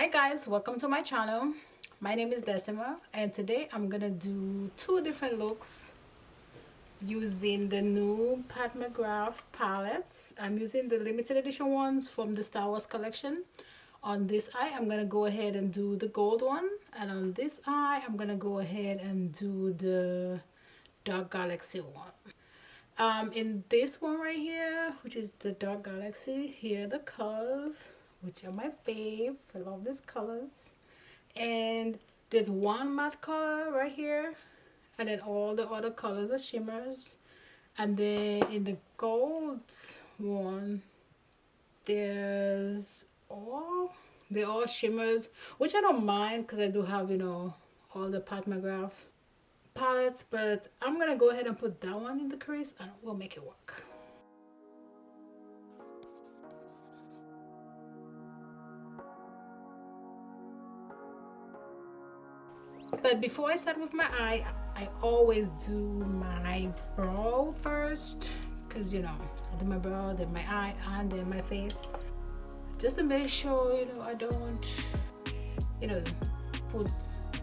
Hi guys, welcome to my channel. My name is Decima and today I'm gonna do two different looks using the new Pat McGrath palettes. I'm using the limited edition ones from the Star Wars collection. On this eye I'm gonna go ahead and do the gold one, and on this eye I'm gonna go ahead and do the dark galaxy one. In this one right here, which is the dark galaxy, here are the colors, which are my fave. I love these colors. And there's one matte color right here, and then all the other colors are shimmers. And then in the gold one, they're all shimmers, which I don't mind because I do have, all the Pat McGrath palettes, but I'm gonna go ahead and put that one in the crease and we'll make it work. But before I start with my eye, I always do my brow first, because I do my brow, then my eye, and then my face, just to make sure I don't put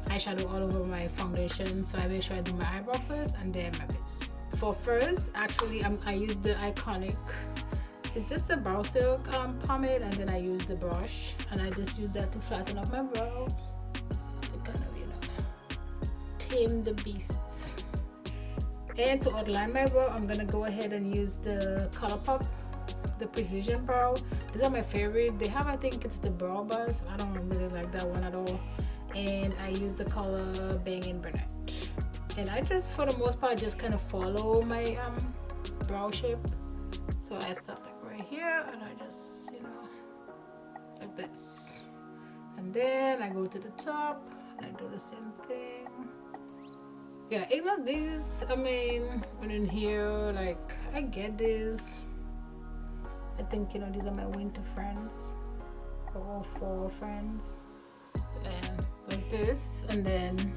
eyeshadow all over my foundation. So I make sure I do my eyebrow first and then my face. For first, actually I use the Iconic, it's just a brow silk pomade, and then I use the brush and I just use that to flatten up my brow to kind of tame the beasts. And to outline my brow, I'm gonna go ahead and use the ColourPop, the Precision Brow. These are my favorite. They have, I think it's the Brow Buzz. I don't really like that one at all. And I use the color Bangin Brunette. And I just, for the most part, just kind of follow my brow shape. So I start like right here, and I just, like this. And then I go to the top, and I do the same thing. Yeah, ignore these. I mean, when in here, like, I get this. I think, these are my winter friends, or fall friends. And like this, and then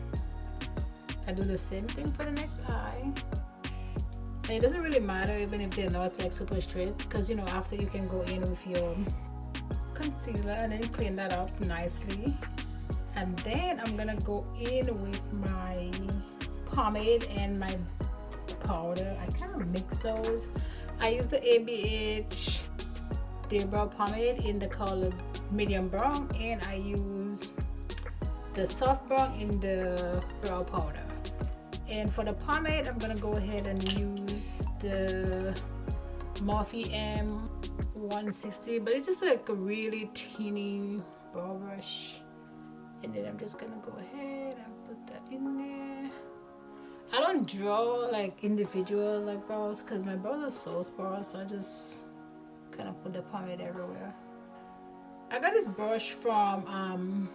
I do the same thing for the next eye. And it doesn't really matter even if they're not like super straight, because after you can go in with your concealer and then clean that up nicely. And then I'm gonna go in with my pomade and my powder. I kind of mix those. I use the ABH Dipbrow pomade in the color medium brown, and I use the soft brown in the brow powder. And for the pomade, I'm gonna go ahead and use the Morphe M160, but it's just like a really teeny brow brush. And then I'm just gonna go ahead and put that in there. I don't draw like individual like brows because my brows are so sparse, so I just kind of put the pomade everywhere. I got this brush from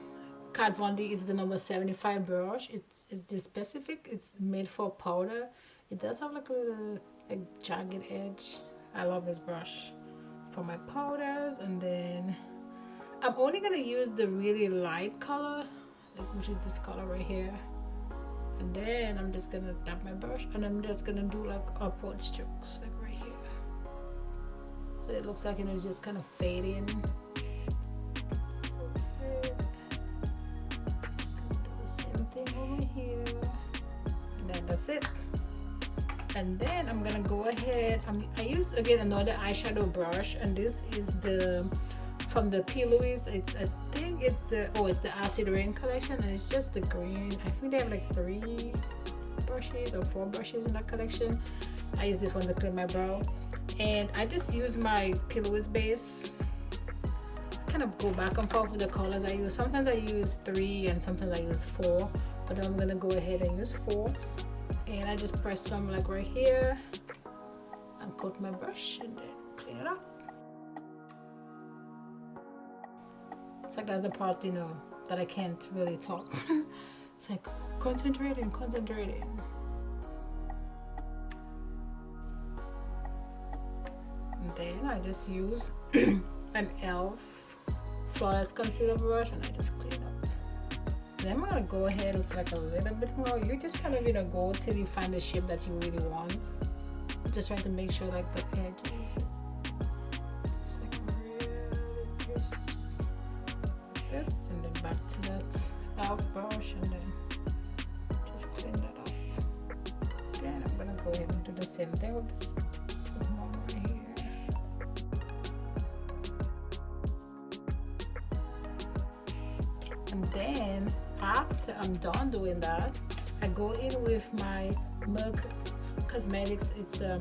Kat Von D. It's the number 75 brush. It's this specific. It's made for powder. It does have like a little like jagged edge. I love this brush for my powders. And then I'm only gonna use the really light color, which is this color right here. And then I'm just gonna tap my brush, and I'm just gonna do like upward strokes like right here. So it looks like it's just kind of fading. That's it. And then I'm gonna go ahead, I use again another eyeshadow brush, and this is from the P. Louise. I think it's the Acid Rain collection, and it's just the green. I think they have like 3 brushes or 4 brushes in that collection. I use this one to clean my brow, and I just use my P. Louise base. Kind of go back and forth with the colors I use. Sometimes I use 3 and sometimes I use 4, but I'm gonna go ahead and use 4. And I just press some like right here and coat my brush and then clean it up. It's like that's the part that I can't really talk. It's like concentrating. And then I just use an e.l.f. flawless concealer brush, and I just clean up. Then I'm gonna go ahead with like a little bit more. You just kind of go till you find the shape that you really want. I'm just trying to make sure like the edges, it's like really crisp. this, and then back to that e.l.f. brush, and then just clean that up. Then I'm gonna go ahead and do the same thing with this one right here. And then after I'm done doing that, I go in with my Milk Cosmetics. It's the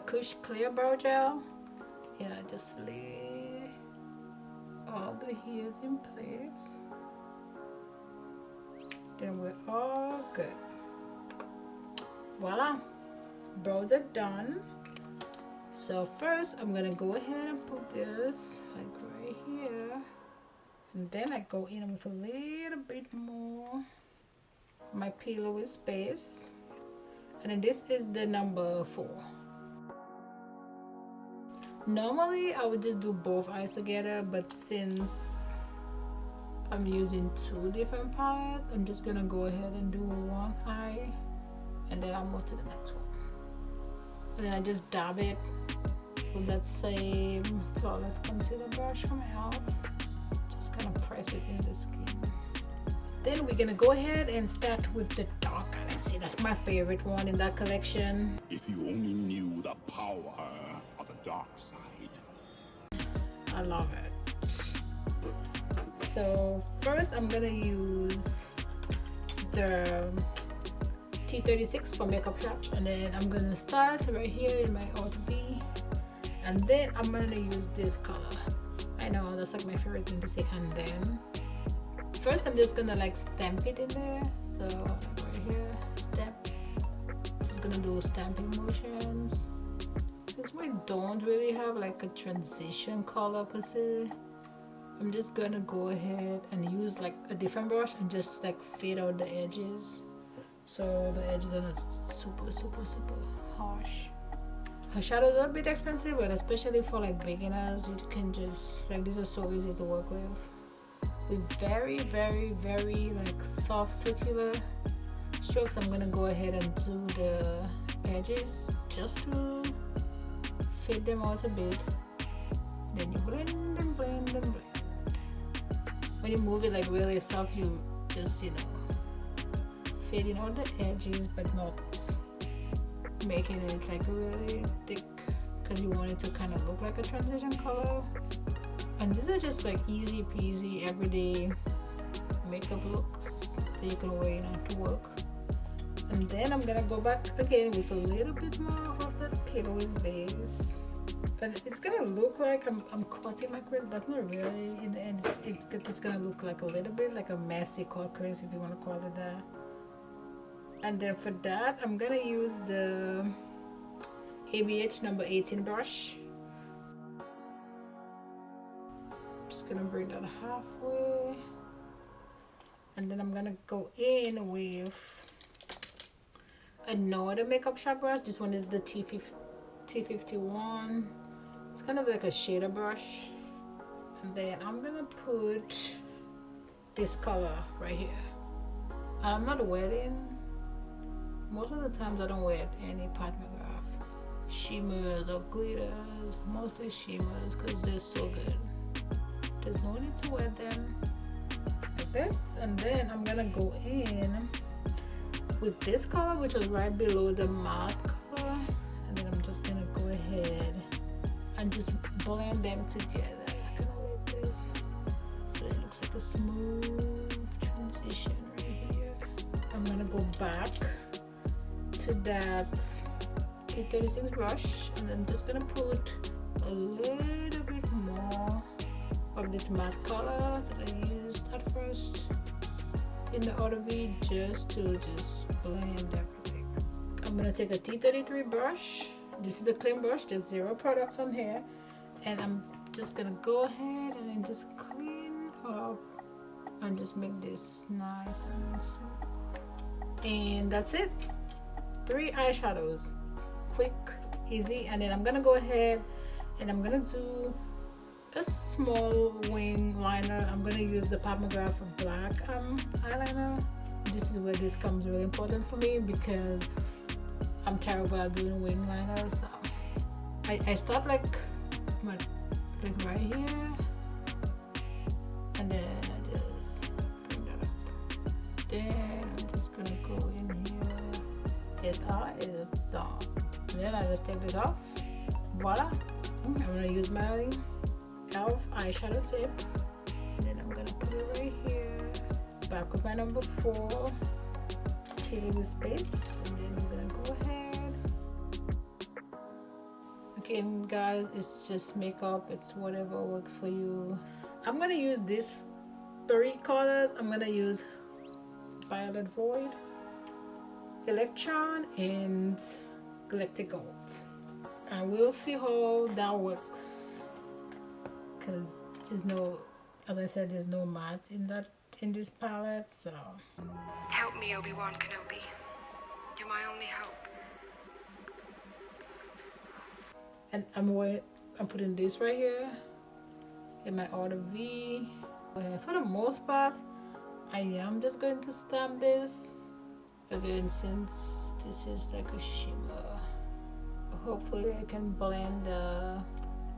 Kush Clear Brow Gel, and I just lay all the hairs in place. Then we're all good. Voila, brows are done. So first I'm gonna go ahead and put this like right here, and then I go in with a little bit more my pillowy space, and then this is the number 4. Normally I would just do both eyes together, but since I'm using 2 different palettes, I'm just gonna go ahead and do one eye, and then I'll move to the next one. And then I just dab it with that same Flawless Concealer brush from e.l.f. Just kind of press it in the skin. Then we're gonna go ahead and start with the dark Galaxy. That's my favorite one in that collection. If you only knew the power of the dark side. I love it. So first I'm gonna use the T36 for Makeup Shop, and then I'm gonna start right here in my Auto V, and then I'm gonna use this color. I know that's like my favorite thing to say. And then first I'm just gonna like stamp it in there. So like right here, stamp. Just gonna do stamping motions. Since we don't really have like a transition color per se, I'm just gonna go ahead and use like a different brush and just like fade out the edges, so the edges are not super harsh. Her shadows are a bit expensive, but especially for like beginners, you can just like, these are so easy to work with very like soft circular strokes. I'm gonna go ahead and do the edges just to fade them out a bit. Then you blend and blend and blend. When you move it like really soft, you just, you know, fading out the edges but not making it like really thick, because you want it to kind of look like a transition color. And these are just like easy peasy everyday makeup looks that you can wear, you know, to work. And then I'm gonna go back again with a little bit more of that pillowy base. But it's gonna look like I'm cutting my crease, but not really. In the end, it's just gonna look like a little bit like a messy cut crease, if you want to call it that. And then for that, I'm gonna use the ABH number 18 brush. Just gonna bring that halfway, and then I'm gonna go in with another Makeup Shop brush. This one is the T51. It's kind of like a shader brush, and then I'm gonna put this color right here. And I'm not wetting. Most of the times I don't wet any Pat McGrath shimmers or glitters, mostly shimmers, because they're so good. There's no need to wet them like this. And then I'm gonna go in with this color, which was right below the matte color, and then I'm just gonna go ahead and just blend them together, kind of like this, so it looks like a smooth transition right here. I'm gonna go back to that T36 brush, and I'm just gonna put a little bit more of this matte color that I used at first in the Auto V, just to blend everything. I'm gonna take a T33 brush. This is a clean brush, there's 0 products on here, and I'm just gonna go ahead and then just clean up and just make this nice and smooth. And that's it. 3 eyeshadows, quick, easy. And then I'm gonna go ahead and I'm gonna do a small wing liner. I'm gonna use the Pat McGrath black eyeliner. This is where this comes really important for me, because I'm terrible at doing wing liners. So I start like right here, Then I'm just gonna go in here. This eye is done. Then I just take this off. Voila. I'm gonna use my e.l.f. eyeshadow tip. And then I'm gonna put it right here. Back with my number 4. Fill it with space. And then I'm gonna go ahead. Again, guys, it's just makeup. It's whatever works for you. I'm gonna use these 3 colors. I'm gonna use Violet Void, Electron, and Galactic Gold. And we'll see how that works, because there's no, as I said, there's no matte in this palette. So help me, Obi-Wan Kenobi. You're my only hope. And I'm putting this right here in my order V. For the most part, I am just going to stamp this again, since this is like a shimmer. Hopefully I can blend the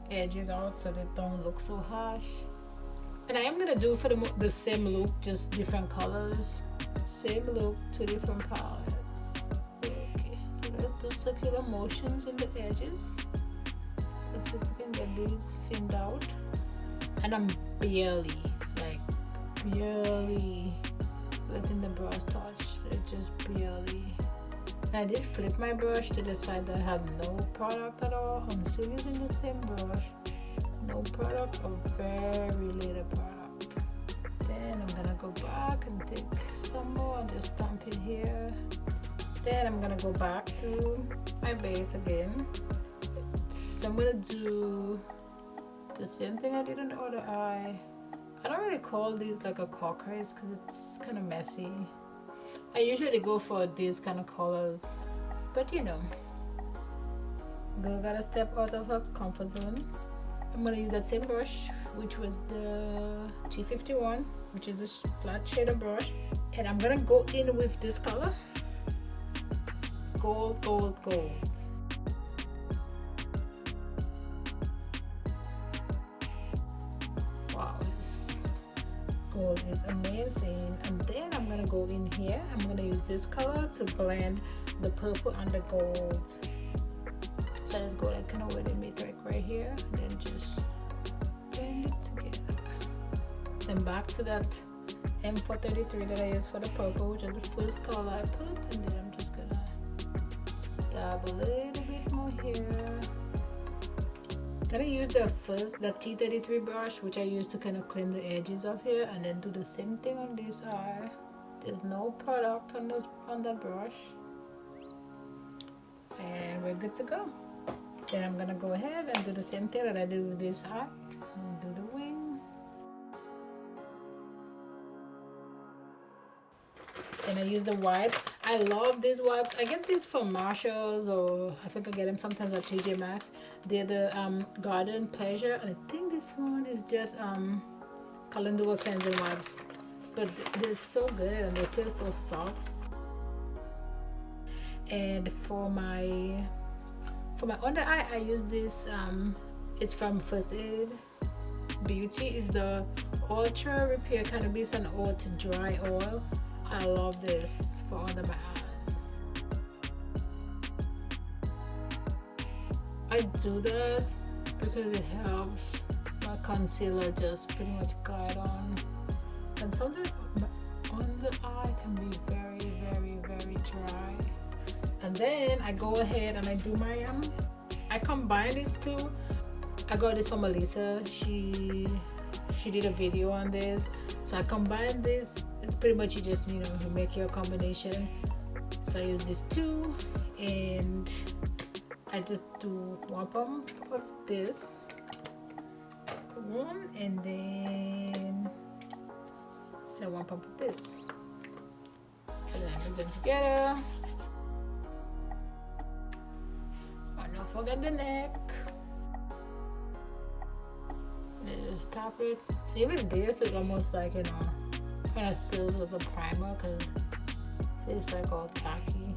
edges out so they don't look so harsh. And I am gonna do for the same look, just different colors. Same look, 2 different palettes. Okay, so let's do circular motions in the edges. Let's see if we can get these thinned out. And I'm barely letting the brush touch. It just barely. And I did flip my brush to the side that had no product at all. I'm still using the same brush. No product or very little product. Then I'm gonna go back and take some more and just stamp it here. Then I'm gonna go back to my base again. So I'm gonna do the same thing I did on the other eye. I don't really call these like a core crease because it's kind of messy. I usually go for these kind of colors, but you know, girl gotta step out of her comfort zone. I'm gonna use that same brush, which was the T51, which is this flat shader brush, and I'm gonna go in with this color. It's gold, gold, gold. Wow, this gold is amazing. And then I'm gonna go in here. I'm gonna use this color to blend the purple and the gold. So let's go like kind of where they meet right here, and then just blend it together. Then back to that M433 that I used for the purple, which is the first color I put, and then I'm just gonna dab a little bit more here. Gonna use the T33 brush, which I used to kind of clean the edges of here, and then do the same thing on this eye. There's no product on the brush, and we're good to go. Then I'm gonna go ahead and do the same thing that I did with this eye and do the wing. Then I use the wipes. I love these wipes. I get these from Marshalls, or I think I get them sometimes at TJ Maxx. They're the Garden Pleasure, and I think this one is just Calendula cleansing wipes. But they're so good and they feel so soft. And for my under eye, I use this. It's from First Aid Beauty. It's the Ultra Repair Cannabis and Oil to Dry Oil. I love this for under my eyes. I do that because it helps my concealer just pretty much glide on. And sometimes on the eye can be very, very, very dry. And then I go ahead and I do my I combine these two. I got this from Melissa. She did a video on this. So I combine this. It's pretty much you make your combination. So I use these two, and I just do one pump of this one, and then one pump of this, and then I put them together. Don't forget the neck. And just tap it. And even this is almost like, kind of serves as a primer because it's like all tacky.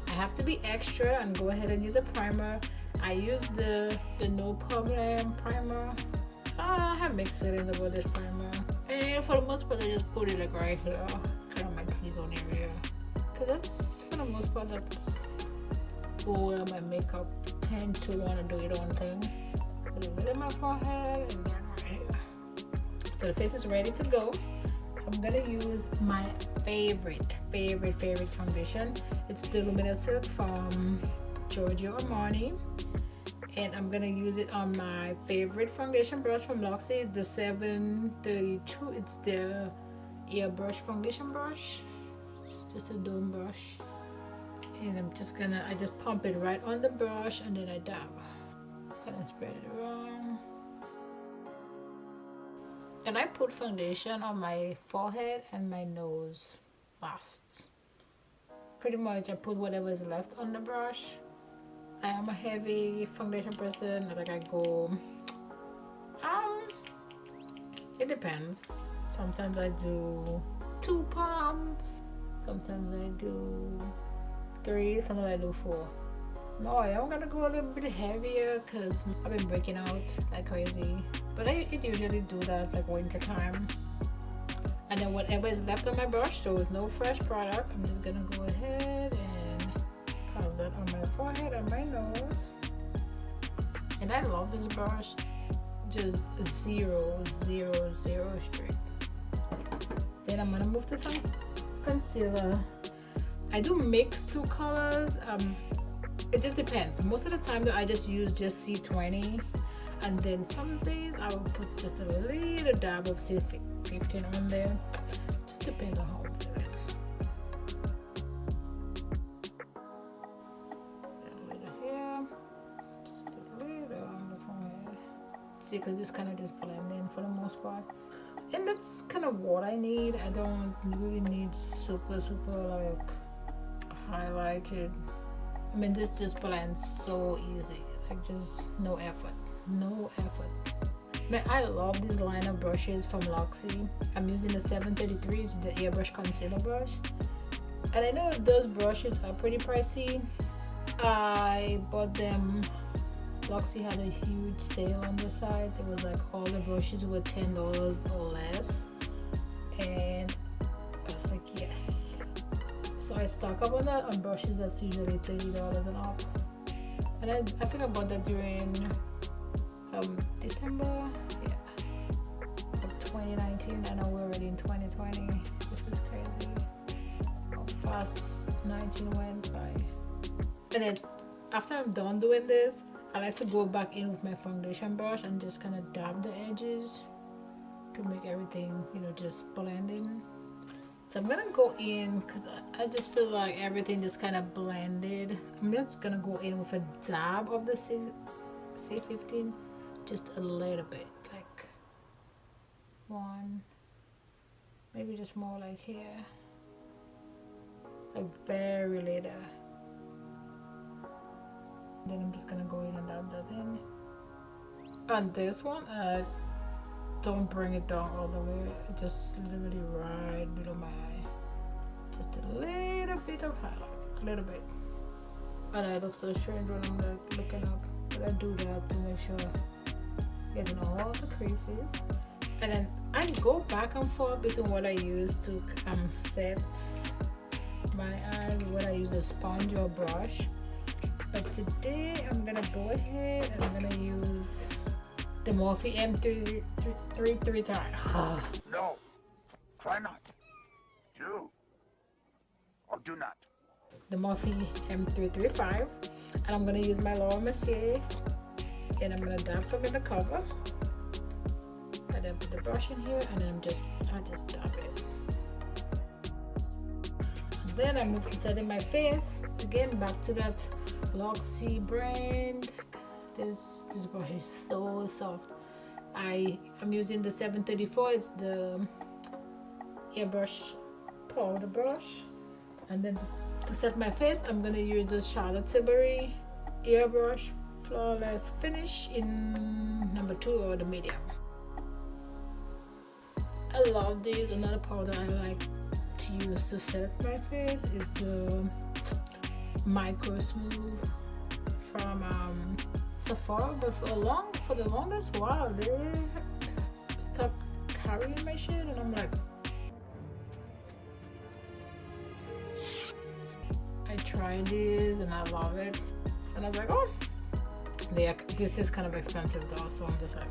I have to be extra and go ahead and use a primer. I use the No Problem primer. I have mixed feelings about this primer. And for the most part, I just put it like right here, kind of my P's T-zone area, because that's for the most part that's where my makeup tends to want to do its own thing. Put a bit in my forehead and then right here. So the face is ready to go. I'm gonna use my favorite foundation. It's the Luminous Silk from Giorgio Armani, and I'm gonna use it on my favorite foundation brush from Luxie. It's the 732. It's the Airbrush foundation brush. It's just a dome brush, and I just pump it right on the brush and then I dab. Kind of spread it around. And I put foundation on my forehead and my nose last. Pretty much I put whatever is left on the brush. I am a heavy foundation person. Like I go, it depends. Sometimes I do 2 palms. Sometimes I do 3. Sometimes I do 4. No, I'm gonna go a little bit heavier because I've been breaking out like crazy. But I usually do that like winter time. And then whatever is left on my brush, so with no fresh product, I'm just gonna go ahead and pass that on my forehead and my nose. And I love this brush. Just 0, 0, 0 straight. Then I'm gonna move to some concealer. I do mix 2 colors. It just depends. Most of the time though, I just use C20, and then some days I will put just a little dab of C15 on there. Just depends on how I'm feeling. A little here, just a little on the forehead. See, because this kind of just blend in for the most part, and that's kind of what I need. I don't really need super like highlighted. I mean, this just blends so easy, like just no effort. But I love these liner brushes from Luxie. I'm using the 733, it's the Airbrush concealer brush. And I know those brushes are pretty pricey. I bought them, Luxie had a huge sale on the site. It was like all the brushes were $10 or less. And I was like, yes. So I stock up on that on brushes that's usually $30 and up. And I think I bought that during December, of 2019. I know we're already in 2020, which was crazy. How fast 19 went by. And then after I'm done doing this, I like to go back in with my foundation brush and just kind of dab the edges to make everything, just blend in. So I'm gonna go in because I just feel like everything just kind of blended. I'm just gonna go in with a dab of the C15, just a little bit, like 1, maybe just more like here, like very little. Then I'm just gonna go in and dab that in. On this one, don't bring it down all the way, just literally right below my eye, just a little bit of highlight, a little bit. And I look so strange when I'm like looking up, but I do that to make sure getting all the creases. And then I go back and forth between what I use to set my eyes, whether I use a sponge or brush. But today I'm gonna go ahead and I'm gonna use the Morphe M335. No, try not. Do or do not. The Morphe M335, and I'm gonna use my Laura Mercier, and I'm gonna dab some in the cover, and then put the brush in here, and then I just dab it. And then I move to setting my face again, back to that Luxie brand. This brush is so soft. I'm using the 734. It's the Airbrush powder brush. And then to set my face, I'm gonna use the Charlotte Tilbury Airbrush Flawless Finish in number 2 or the medium. I love these. Another powder I like to use to set my face is the Micro Smooth from Sephora, but for the longest while they stopped carrying my shit, and I'm like, tried these and I love it. And I was like, oh, this is kind of expensive though, so I'm just like,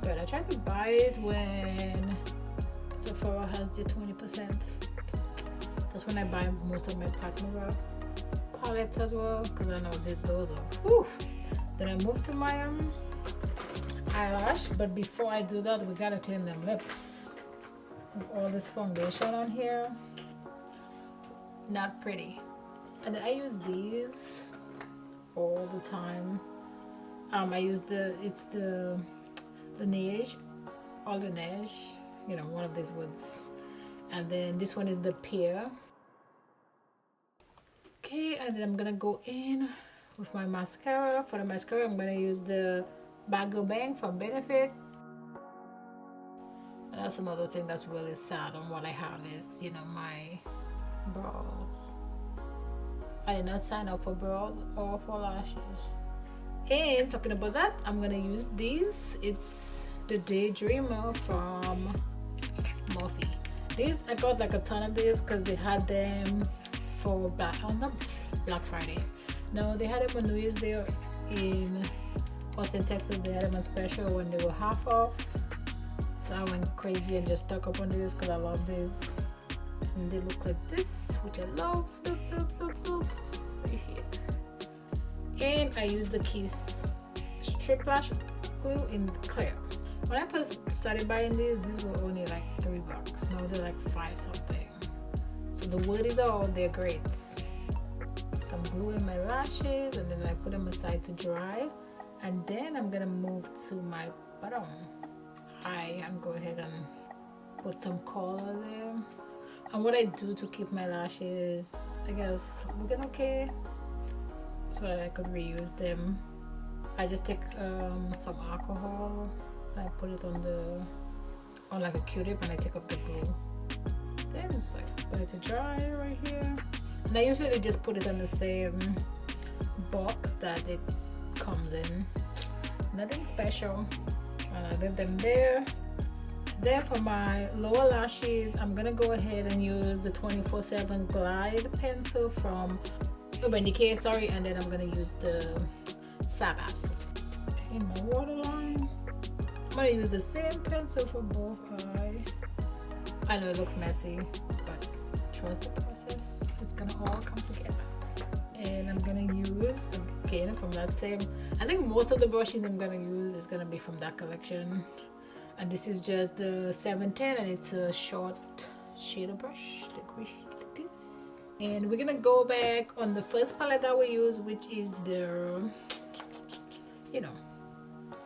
but I tried to buy it when Sephora has the 20%. That's when I buy most of my Pat McGrath palettes as well, because I know those are whew. Then I moved to my eyelash, but before I do that, we gotta clean them lips with all this foundation on here. Not pretty. And then I use these all the time. I use the Neige, all the Neige, you know, one of these woods. And then this one is the Pear. Okay, and then I'm gonna go in with my mascara. For the mascara, I'm gonna use the Bang from Benefit. And that's another thing that's really sad on what I have is, you know, my brows. I did not sign up for brows or for lashes. And talking about that, I'm gonna use these. It's the Daydreamer from Morphe. These I got like a ton of these because they had them for Black Friday. No, they had them on New Year's Day in Austin, Texas. They had them on special when they were half off. So I went crazy and just stock up on these because I love these. And they look like this, which I love. Right here. And I use the Crease strip lash glue in clear. When I first started buying these were only like $3. Now they're like 5 something. So the word is all, they're great. So I'm gluing my lashes and then I put them aside to dry. And then I'm gonna move to my bottom eye and go ahead and put some color there. And what I do to keep my lashes, I guess, looking okay, so that I could reuse them. I just take some alcohol and I put it on like a Q-tip and I take off the glue. Then it's like put it to dry right here. And I usually just put it on the same box that it comes in. Nothing special. And I leave them there. Then for my lower lashes, I'm gonna go ahead and use the 24/7 Glide pencil from Urban Decay, sorry, and then I'm gonna use the Sabbath in my waterline. I'm gonna use the same pencil for both eyes. I know it looks messy, but trust the process. It's gonna all come together. And I'm gonna use again from that same. I think most of the brushes I'm gonna use is gonna be from that collection. And this is just the 710 and it's a short shader brush like this. And we're gonna go back on the first palette that we use, which is the, you know,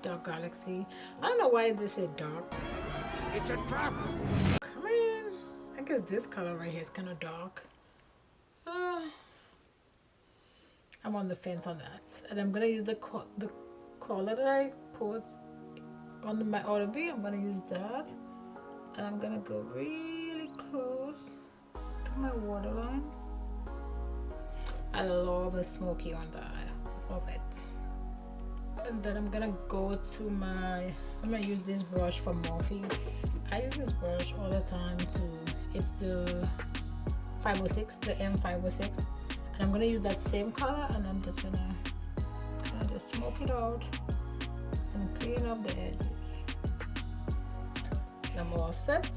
dark Galaxy. I don't know why they say dark. It's a trap! Come in. I guess this color right here is kind of dark. I'm on the fence on that. And I'm gonna use the color that I put on my outer V. I'm gonna use that. And I'm gonna go really close to my waterline. I love a smoky on that. Love it. And then I'm gonna go to I'm gonna use this brush from Morphe. I use this brush all the time it's the 506, the M506. And I'm gonna use that same color and I'm just gonna kind of just smoke it out and clean up the edges. And I'm all set.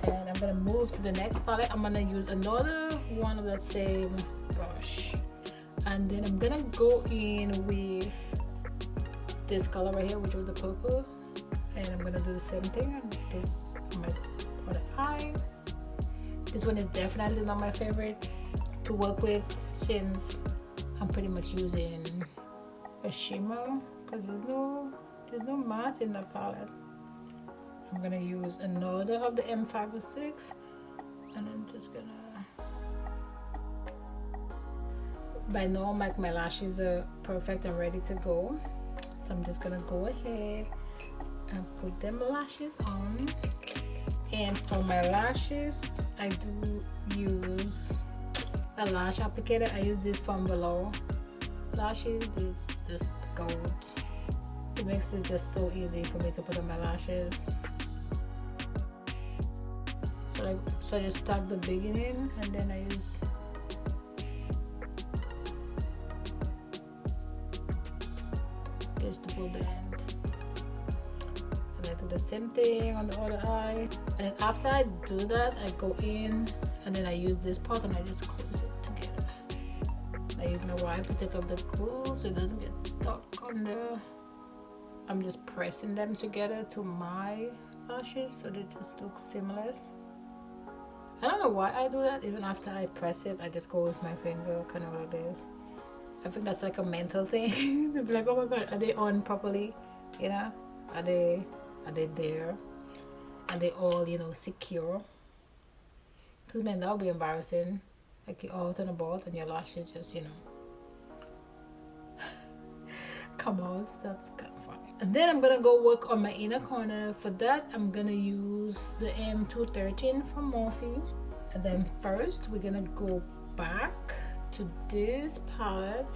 And I'm gonna move to the next palette. I'm gonna use another one of that same brush. And then I'm gonna go in with this color right here, which was the purple. And I'm gonna do the same thing on this on my other eye. This one is definitely not my favorite to work with since I'm pretty much using a shimmer because there's no matte in the palette. I'm gonna use another of the M506 and I'm just gonna, by now my lashes are perfect and ready to go, so I'm just gonna go ahead and put them lashes on. And for my lashes I do use a lash applicator. I use this from Below lashes. It's just gold. It makes it just so easy for me to put on my lashes. So I just start the beginning and then I use this to pull the end. And I do the same thing on the other eye. And then after I do that, I go in and then I use this part and I just close it together. I use my wipe to take off the glue so it doesn't get stuck on there. I'm just pressing them together to my lashes so they just look seamless. I don't know why I do that. Even after I press it, I just go with my finger, kind of like this. I think that's like a mental thing. To be like, oh my god, are they on properly? You know, are they there? Are they all, you know, secure? Because man, that would be embarrassing. Like you're out and about and your lashes just, you know, come out. That's kind of funny. And then I'm gonna go work on my inner corner. For that, I'm gonna use the M213 from Morphe. And then first, we're gonna go back to this palette.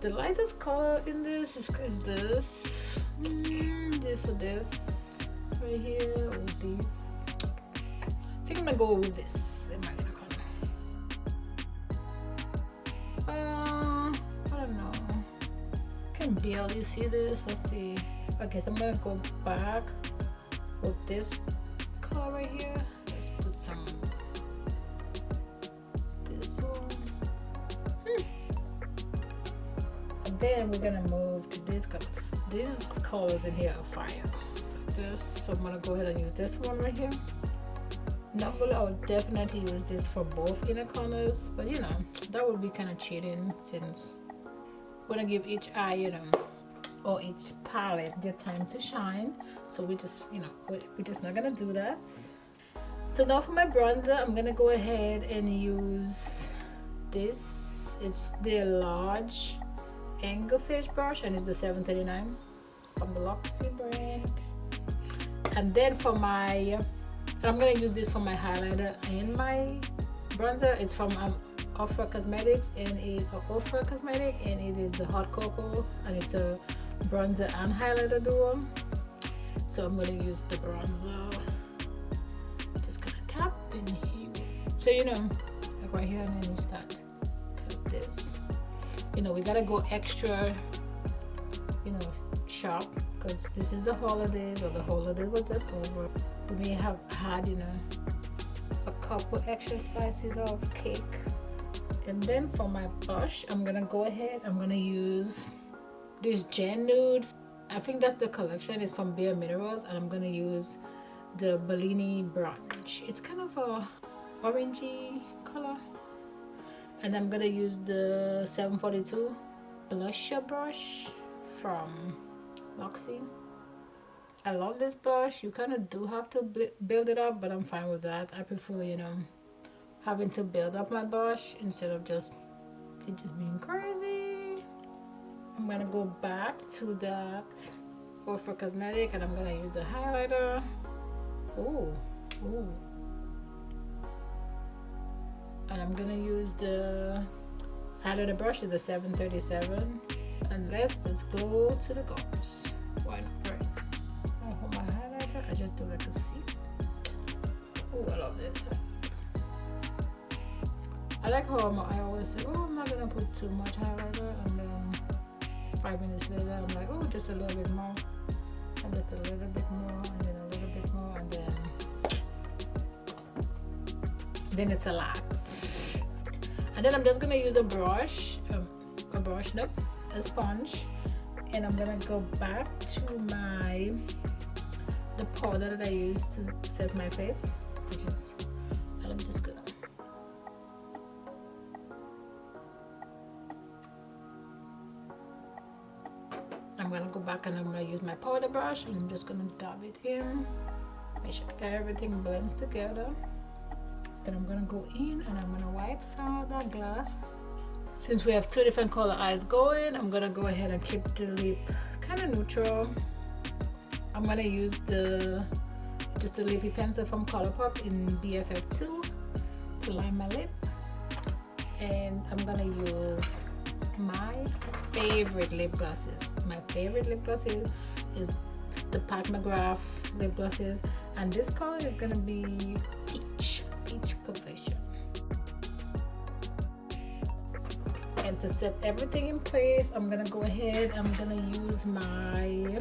The lightest color in this is this. This or this right here, or this. I think I'm gonna go with this in my inner corner. I don't know. I can barely see this. Let's see. Okay, so I'm gonna go back with this color right here. Let's put some this one. And then we're gonna move to this color. These colors in here are fire. Like this. So I'm gonna go ahead and use this one right here. Normally I would definitely use this for both inner corners, but you know, that would be kind of cheating since we're gonna give each eye, you know, or each palette their time to shine. So we just, you know, we're just not gonna do that. So now for my bronzer, I'm gonna go ahead and use this. It's the large anglefish brush and it's the 739 from the Luxie brand. And then for my, I'm gonna use this for my highlighter and my bronzer. It's from Ofra Cosmetics and Ofra Cosmetic, and it is the Hot Cocoa, and it's a bronzer and highlighter duo. So I'm gonna use the bronzer. Just gonna tap in here. So you know, like right here, and then you start kind of this. You know, we gotta go extra, you know, sharp because this is the holidays, or the holidays were just over. We may have had, you know, a couple extra slices of cake. And then for my blush, I'm gonna go ahead, I'm gonna use this Gen Nude. I think that's the collection. It's from Bare Minerals, and I'm gonna use the Bellini Brunch. It's kind of a orangey color. And I'm gonna use the 742 blusher brush from Luxie. I love this blush. You kind of do have to build it up, but I'm fine with that. I prefer, you know, having to build up my blush instead of just it just being crazy. I'm gonna go back to that Ofra Cosmetic, and I'm gonna use the highlighter. Ooh. And I'm gonna use the highlighter brush, is the 737, and let's just go to the goals. Why not, right? For my highlighter, I just do like a C. Oh, I love this. I like how I always say, oh, I'm not gonna put too much highlighter, and then 5 minutes later, I'm like, oh, just a little bit more, and just a little bit more, and then a little bit more, and then it's a lot. And then I'm just gonna use a brush, a sponge, and I'm gonna go back to the powder that I used to set my face, and I'm just gonna go back, and I'm gonna use my powder brush, and I'm just gonna dab it in, make sure everything blends together. Then I'm gonna go in and I'm gonna wipe some of that glass. Since we have two different color eyes going, I'm gonna go ahead and keep the lip kind of neutral. I'm gonna use just a lippy pencil from ColourPop in BFF2 to line my lip, and I'm gonna use my favorite lip glosses. My favorite lip gloss is the Pat McGrath lip glosses, and this color is gonna be peach perfection. And to set everything in place, I'm gonna go ahead, I'm gonna use my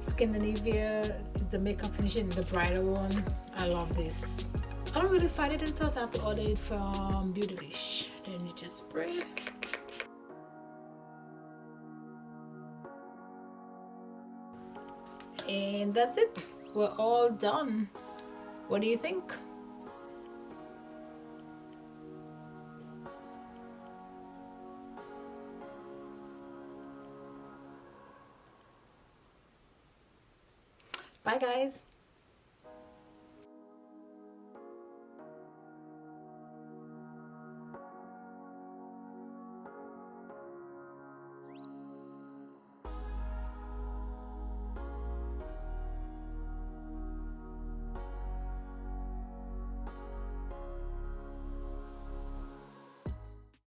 Scandinavia, is the makeup finishing, the brighter one. I love this. I don't really find it in stores, I have to order it from Beautylish. Then you just spray. And that's it. We're all done. What do you think? Bye guys.